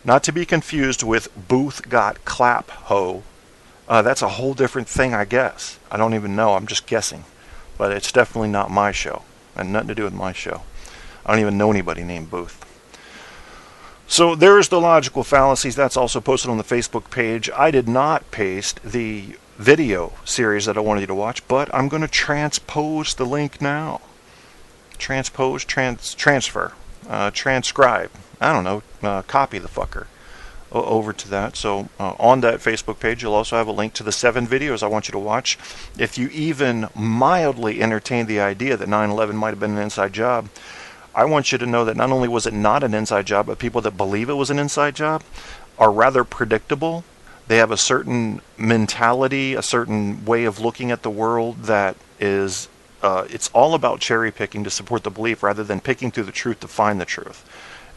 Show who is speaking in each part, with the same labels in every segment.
Speaker 1: Not to be confused with Booth Got Clap Ho. That's a whole different thing, I guess. I don't even know. I'm just guessing. But it's definitely not my show. And nothing to do with my show. I don't even know anybody named Booth. So there's the logical fallacies. That's also posted on the Facebook page. I did not paste the video series that I wanted you to watch, but I'm going to transpose the link now. Transpose, transfer, transcribe. I don't know, copy the fucker over to that. So on that Facebook page, you'll also have a link to the 7 videos I want you to watch. If you even mildly entertain the idea that 9/11 might have been an inside job, I want you to know that not only was it not an inside job, but people that believe it was an inside job are rather predictable. They have a certain mentality, a certain way of looking at the world that is, it's all about cherry picking to support the belief rather than picking through the truth to find the truth.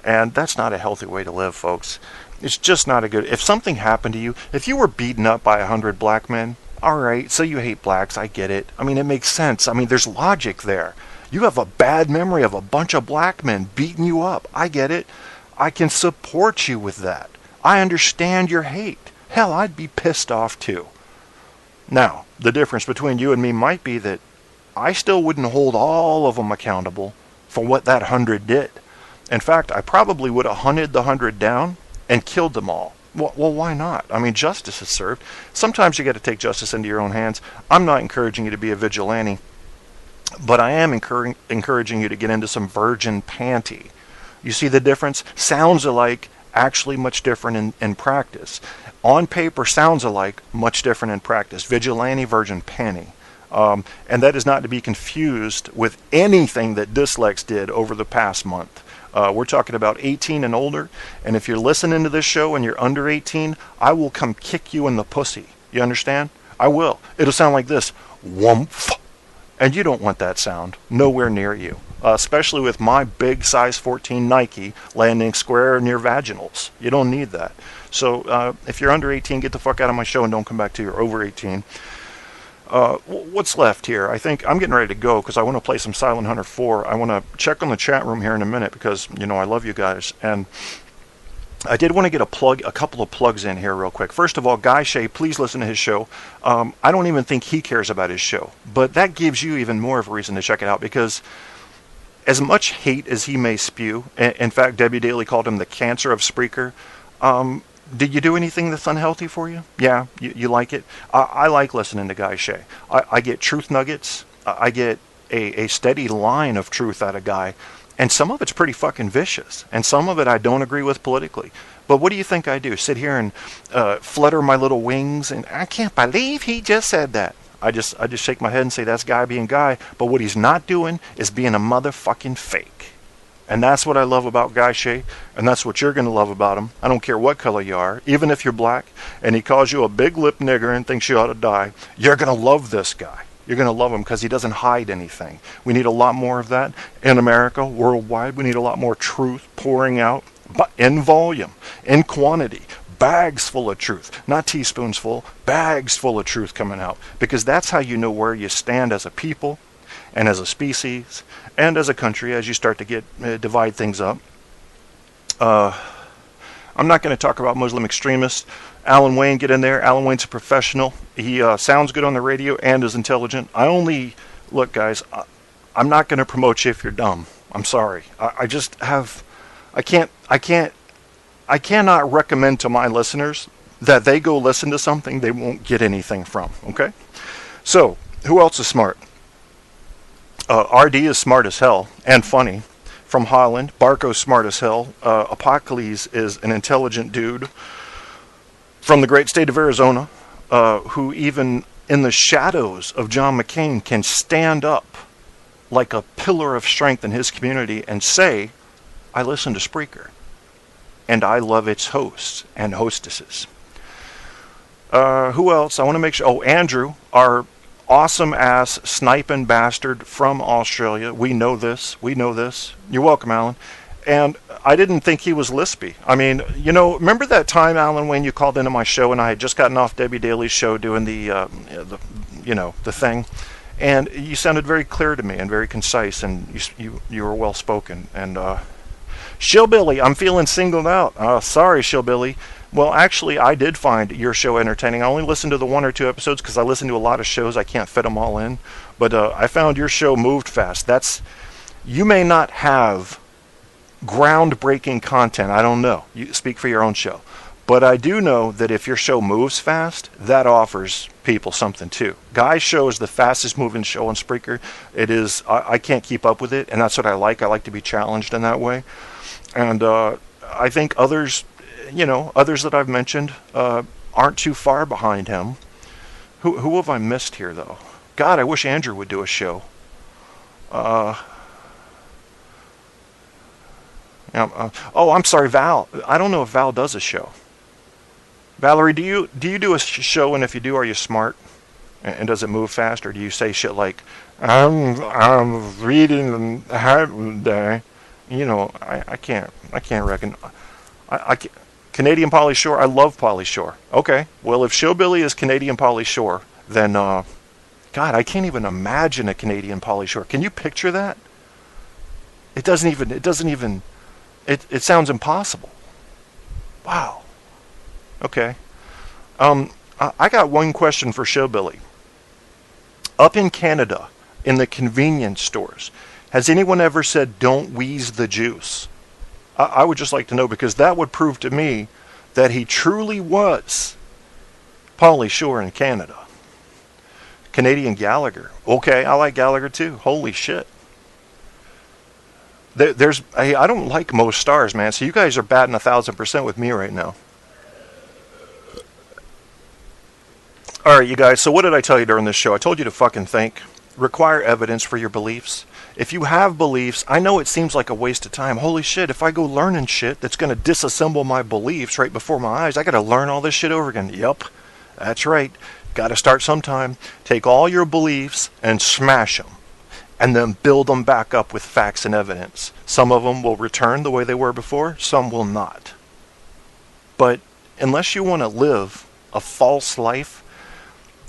Speaker 1: And that's not a healthy way to live, folks. It's just not a good... If something happened to you, if you were beaten up by 100 black men, all right, so you hate blacks, I get it. I mean, it makes sense. I mean, there's logic there. You have a bad memory of a bunch of black men beating you up. I get it. I can support you with that. I understand your hate. Hell, I'd be pissed off too. Now, the difference between you and me might be that I still wouldn't hold all of them accountable for what that 100 did. In fact, I probably would have hunted the 100 down and killed them all. Well, why not? I mean, justice is served. Sometimes you got to take justice into your own hands. I'm not encouraging you to be a vigilante, but I am encouraging you to get into some virgin panty. You see the difference? Sounds alike, actually much different in practice. On paper, sounds alike, much different in practice. Vigilante, virgin panty. And that is not to be confused with anything that Dislex did over the past month. We're talking about 18 and older, and if you're listening to this show and you're under 18, I will come kick you in the pussy. You understand? I will. It'll sound like this. Whumph. And you don't want that sound nowhere near you, especially with my big size 14 Nike landing square near vaginals. You don't need that. So if you're under 18, get the fuck out of my show and don't come back till you're over 18. What's left here? I think I'm getting ready to go because I want to play some Silent Hunter 4. I want to check on the chat room here in a minute because, you know, I love you guys. And I did want to get a couple of plugs in here real quick. First of all, Guy Shea, please listen to his show. I don't even think he cares about his show, but that gives you even more of a reason to check it out because as much hate as he may spew, in fact, Debbie Daly called him the cancer of Spreaker. Did you do anything that's unhealthy for you? Yeah, you like it? I like listening to Guy Shea. I get truth nuggets. I get a steady line of truth out of Guy. And some of it's pretty fucking vicious. And some of it I don't agree with politically. But what do you think I do? Sit here and flutter my little wings and I can't believe he just said that. I just shake my head and say that's Guy being Guy. But what he's not doing is being a motherfucking fake. And that's what I love about Guy Shea, and that's what you're going to love about him. I don't care what color you are, even if you're black, and he calls you a big lip nigger and thinks you ought to die, you're going to love this guy. You're going to love him because he doesn't hide anything. We need a lot more of that in America, worldwide. We need a lot more truth pouring out, but in volume, in quantity, bags full of truth, not teaspoons full, bags full of truth coming out, because that's how you know where you stand as a people and as a species and as a country as you start to get divide things up. I'm not going to talk about Muslim extremists. Alan Wayne, get in there. Alan Wayne's a professional. He sounds good on the radio and is intelligent. Look guys, I'm not going to promote you if you're dumb. I'm sorry. I cannot recommend to my listeners that they go listen to something they won't get anything from, okay? So, who else is smart? RD is smart as hell and funny from Holland. Barco's smart as hell. Apocalypse is an intelligent dude from the great state of Arizona who even in the shadows of John McCain can stand up like a pillar of strength in his community and say, I listen to Spreaker and I love its hosts and hostesses. Who else? I want to make sure. Oh, Andrew, our awesome ass sniping bastard from Australia. We know this. You're welcome, Alan. And I didn't think he was lispy. I mean, you know, remember that time, Alan, when you called into my show and I had just gotten off Debbie Daly's show doing the thing, and you sounded very clear to me and very concise, and you were well spoken. And Shillbilly, I'm feeling singled out. Sorry, Shillbilly. Well, actually, I did find your show entertaining. I only listened to the 1 or 2 episodes because I listen to a lot of shows. I can't fit them all in. But I found your show moved fast. You may not have groundbreaking content. I don't know. You speak for your own show. But I do know that if your show moves fast, that offers people something too. Guy's show is the fastest moving show on Spreaker. It is. I can't keep up with it, and that's what I like. I like to be challenged in that way. And I think others that I've mentioned aren't too far behind him. Who have I missed here, though? God, I wish Andrew would do a show. I'm sorry, Val. I don't know if Val does a show. Valerie, do you do a show, and if you do, are you smart? And does it move fast, or do you say shit like, I'm reading there? I can't reckon. I can't. Canadian Pauly Shore, I love Pauly Shore. Okay, well, if Shillbilly is Canadian Pauly Shore, then, God, I can't even imagine a Canadian Pauly Shore. Can you picture that? It sounds impossible. Wow. Okay. I got one question for Shillbilly. Up in Canada, in the convenience stores, has anyone ever said, don't wheeze the juice? I would just like to know, because that would prove to me that he truly was Pauly Shore in Canada. Canadian Gallagher. Okay, I like Gallagher too. Holy shit. I don't like most stars, man, so you guys are batting 1,000% with me right now. Alright, you guys, so what did I tell you during this show? I told you to fucking think. Require evidence for your beliefs. If you have beliefs, I know it seems like a waste of time. Holy shit, if I go learning shit that's going to disassemble my beliefs right before my eyes, I got to learn all this shit over again. Yep, that's right. Got to start sometime. Take all your beliefs and smash them, and then build them back up with facts and evidence. Some of them will return the way they were before, some will not. But unless you want to live a false life,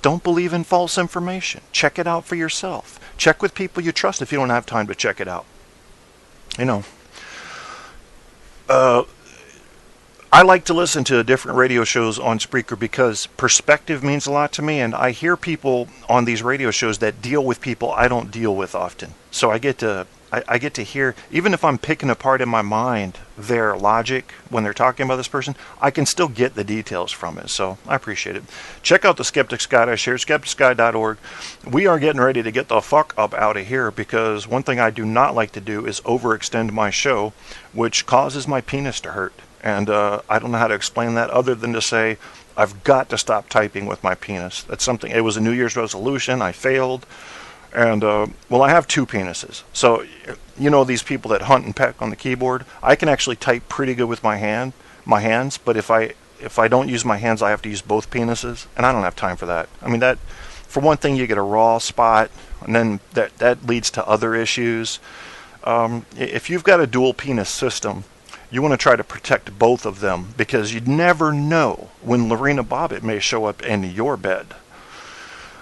Speaker 1: don't believe in false information. Check it out for yourself. Check with people you trust if you don't have time to check it out. I like to listen to different radio shows on Spreaker because perspective means a lot to me, and I hear people on these radio shows that deal with people I don't deal with often. So I get to hear, even if I'm picking apart in my mind their logic when they're talking about this person, I can still get the details from it. So I appreciate it. Check out the Skeptic's Guide I shared, skepticsguide.org. We are getting ready to get the fuck up out of here, because one thing I do not like to do is overextend my show, which causes my penis to hurt. And I don't know how to explain that other than to say I've got to stop typing with my penis. That's something. It was a New Year's resolution. I failed. And, I have 2 penises. So, these people that hunt and peck on the keyboard, I can actually type pretty good with my hands, but if I don't use my hands, I have to use both penises, and I don't have time for that. I mean, that, for one thing, you get a raw spot, and then that leads to other issues. If you've got a dual penis system, you want to try to protect both of them, because you never know when Lorena Bobbitt may show up in your bed.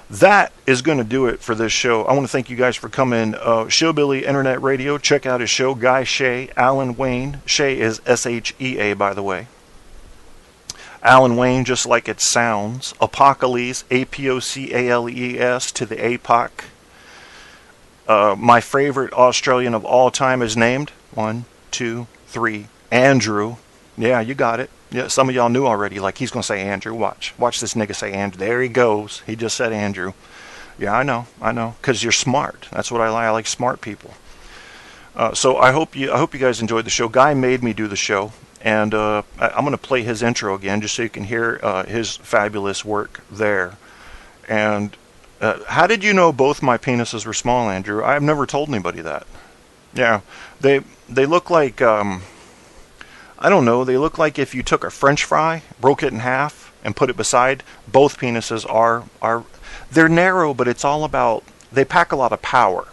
Speaker 1: That is going to do it for this show. I want to thank you guys for coming. Shillbilly Internet Radio. Check out his show. Guy Shea, Alan Wayne. Shea is S-H-E-A, by the way. Alan Wayne, just like it sounds. Apocalypse, A-P-O-C-A-L-E-S to the APOC. My favorite Australian of all time is named 1, 2, 3, Andrew. Yeah, you got it. Yeah, some of y'all knew already, like he's going to say Andrew. Watch this nigga say Andrew. There he goes. He just said Andrew. Yeah, I know. Because you're smart. That's what I like. I like smart people. So I hope you guys enjoyed the show. Guy made me do the show. And I'm going to play his intro again just so you can hear his fabulous work there. And how did you know both my penises were small, Andrew? I've never told anybody that. Yeah, they look like... I don't know, they look like if you took a French fry, broke it in half, and put it beside. Both penises they're narrow, but it's all about, they pack a lot of power.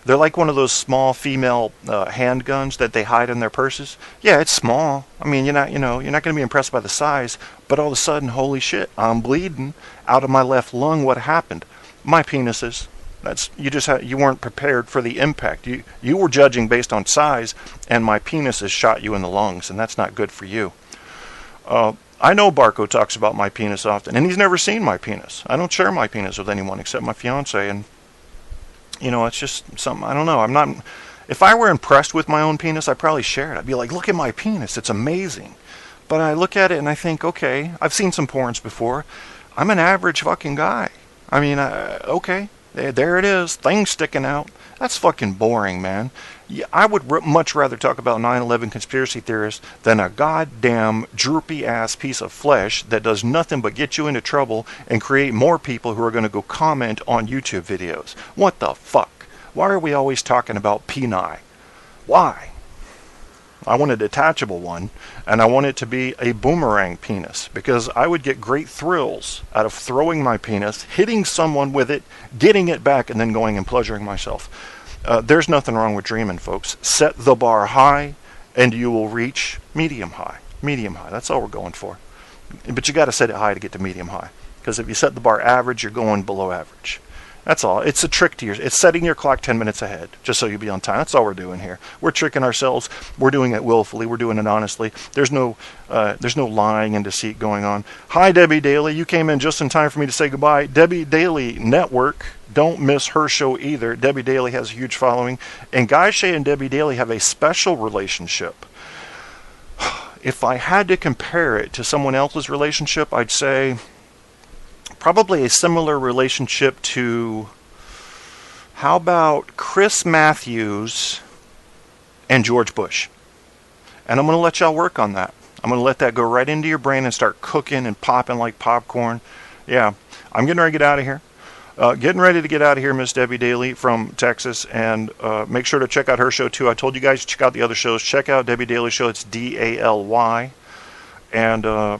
Speaker 1: They're like one of those small female handguns that they hide in their purses. Yeah, it's small. I mean, you're not going to be impressed by the size, but all of a sudden, holy shit, I'm bleeding out of my left lung. What happened? My penises. You weren't prepared for the impact. You were judging based on size, and my penis has shot you in the lungs, and that's not good for you. I know Barco talks about my penis often, and he's never seen my penis. I don't share my penis with anyone except my fiance, and it's just something, I don't know. I'm not. If I were impressed with my own penis, I'd probably share it. I'd be like, look at my penis, it's amazing. But I look at it and I think, okay, I've seen some porns before. I'm an average fucking guy. I mean, okay, there it is, things sticking out. That's fucking boring, man. I would much rather talk about 9/11 conspiracy theorists than a goddamn droopy-ass piece of flesh that does nothing but get you into trouble and create more people who are going to go comment on YouTube videos. What the fuck? Why are we always talking about peni? Why? I want a detachable one, and I want it to be a boomerang penis, because I would get great thrills out of throwing my penis, hitting someone with it, getting it back, and then going and pleasuring myself. There's nothing wrong with dreaming, folks. Set the bar high, and you will reach medium high. Medium high, that's all we're going for. But you got to set it high to get to medium high, because if you set the bar average, you're going below average. That's all. It's a trick to it's setting your clock 10 minutes ahead, just so you'll be on time. That's all we're doing here. We're tricking ourselves. We're doing it willfully. We're doing it honestly. There's no lying and deceit going on. Hi, Debbie Daly. You came in just in time for me to say goodbye. Debbie Daly Network. Don't miss her show either. Debbie Daly has a huge following. And Guy Shea and Debbie Daly have a special relationship. If I had to compare it to someone else's relationship, I'd say probably a similar relationship to, how about Chris Matthews and George Bush? And I'm going to let y'all work on that. I'm going to let that go right into your brain and start cooking and popping like popcorn. Yeah, I'm getting ready to get out of here. Getting ready to get out of here, Miss Debbie Daly from Texas, and make sure to check out her show too. I told you guys to check out the other shows. Check out Debbie Daly's show. It's DALY. And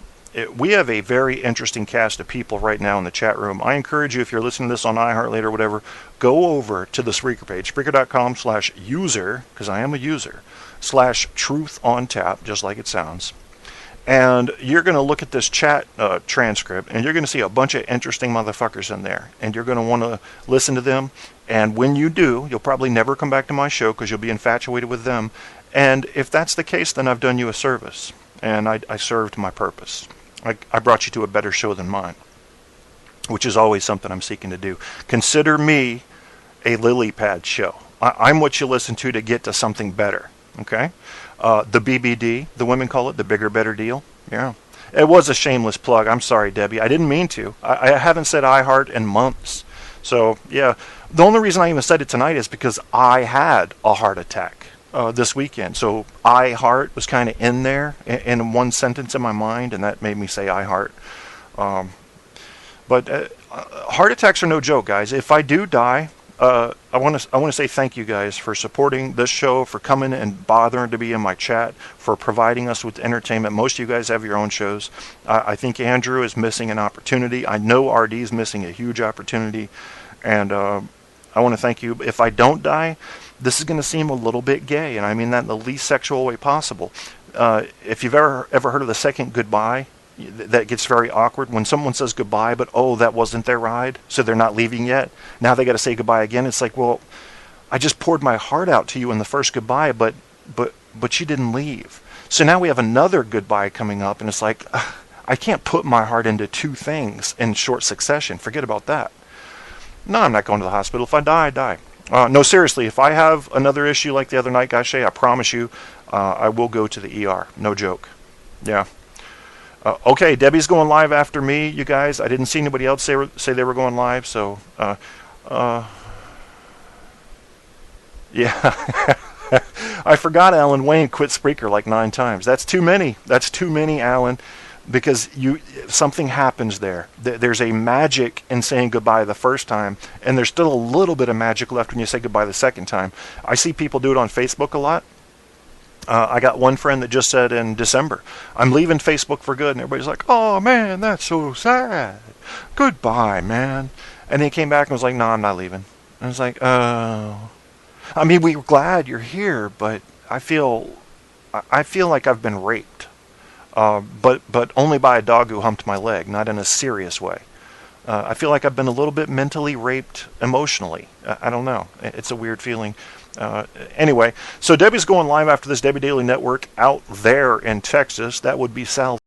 Speaker 1: we have a very interesting cast of people right now in the chat room. I encourage you, if you're listening to this on iHeartRadio or whatever, go over to the Spreaker page, Spreaker.com/user, because I am a user, /truth-on-tap, just like it sounds. And you're going to look at this chat transcript, and you're going to see a bunch of interesting motherfuckers in there. And you're going to want to listen to them. And when you do, you'll probably never come back to my show because you'll be infatuated with them. And if that's the case, then I've done you a service. And I served my purpose. I brought you to a better show than mine, which is always something I'm seeking to do. Consider me a lily pad show. I'm what you listen to get to something better. Okay? The BBD, the women call it the bigger, better deal. Yeah. It was a shameless plug. I'm sorry, Debbie. I didn't mean to. I haven't said iHeart in months. So, yeah. The only reason I even said it tonight is because I had a heart attack this weekend. So, iHeart was kind of in there in one sentence in my mind, and that made me say iHeart. But heart attacks are no joke, guys. If I do die, I want to say thank you guys for supporting this show, for coming and bothering to be in my chat, for providing us with entertainment. Most of you guys have your own shows. I think Andrew is missing an opportunity. I know RD is missing a huge opportunity, and I want to thank you. If I don't die, this is going to seem a little bit gay, and I mean that in the least sexual way possible. If you've ever heard of the second goodbye, that gets very awkward when someone says goodbye, but oh, that wasn't their ride, so they're not leaving yet. Now they got to say goodbye again. It's like, well, I just poured my heart out to you in the first goodbye, but you didn't leave. So now we have another goodbye coming up, and it's like, I can't put my heart into two things in short succession. Forget about that. No, I'm not going to the hospital. If I die, I die. No, seriously, if I have another issue like the other night, Guy Shea, I promise you, I will go to the ER. No joke. Yeah. Okay, Debbie's going live after me, you guys. I didn't see anybody else say they were going live, so yeah. I forgot Alan Wayne quit Spreaker like 9 times. That's too many. That's too many, Alan, because something happens there. There's a magic in saying goodbye the first time, and there's still a little bit of magic left when you say goodbye the second time. I see people do it on Facebook a lot. I got one friend that just said in December, I'm leaving Facebook for good. And everybody's like, oh, man, that's so sad. Goodbye, man. And he came back and was like, no, I'm not leaving. And I was like, oh. I mean, we're glad you're here, but I feel like I've been raped. But only by a dog who humped my leg, not in a serious way. I feel like I've been a little bit mentally raped emotionally. I don't know. It's a weird feeling. Anyway, so Debbie's going live after this. Debbie Daily Network out there in Texas. That would be South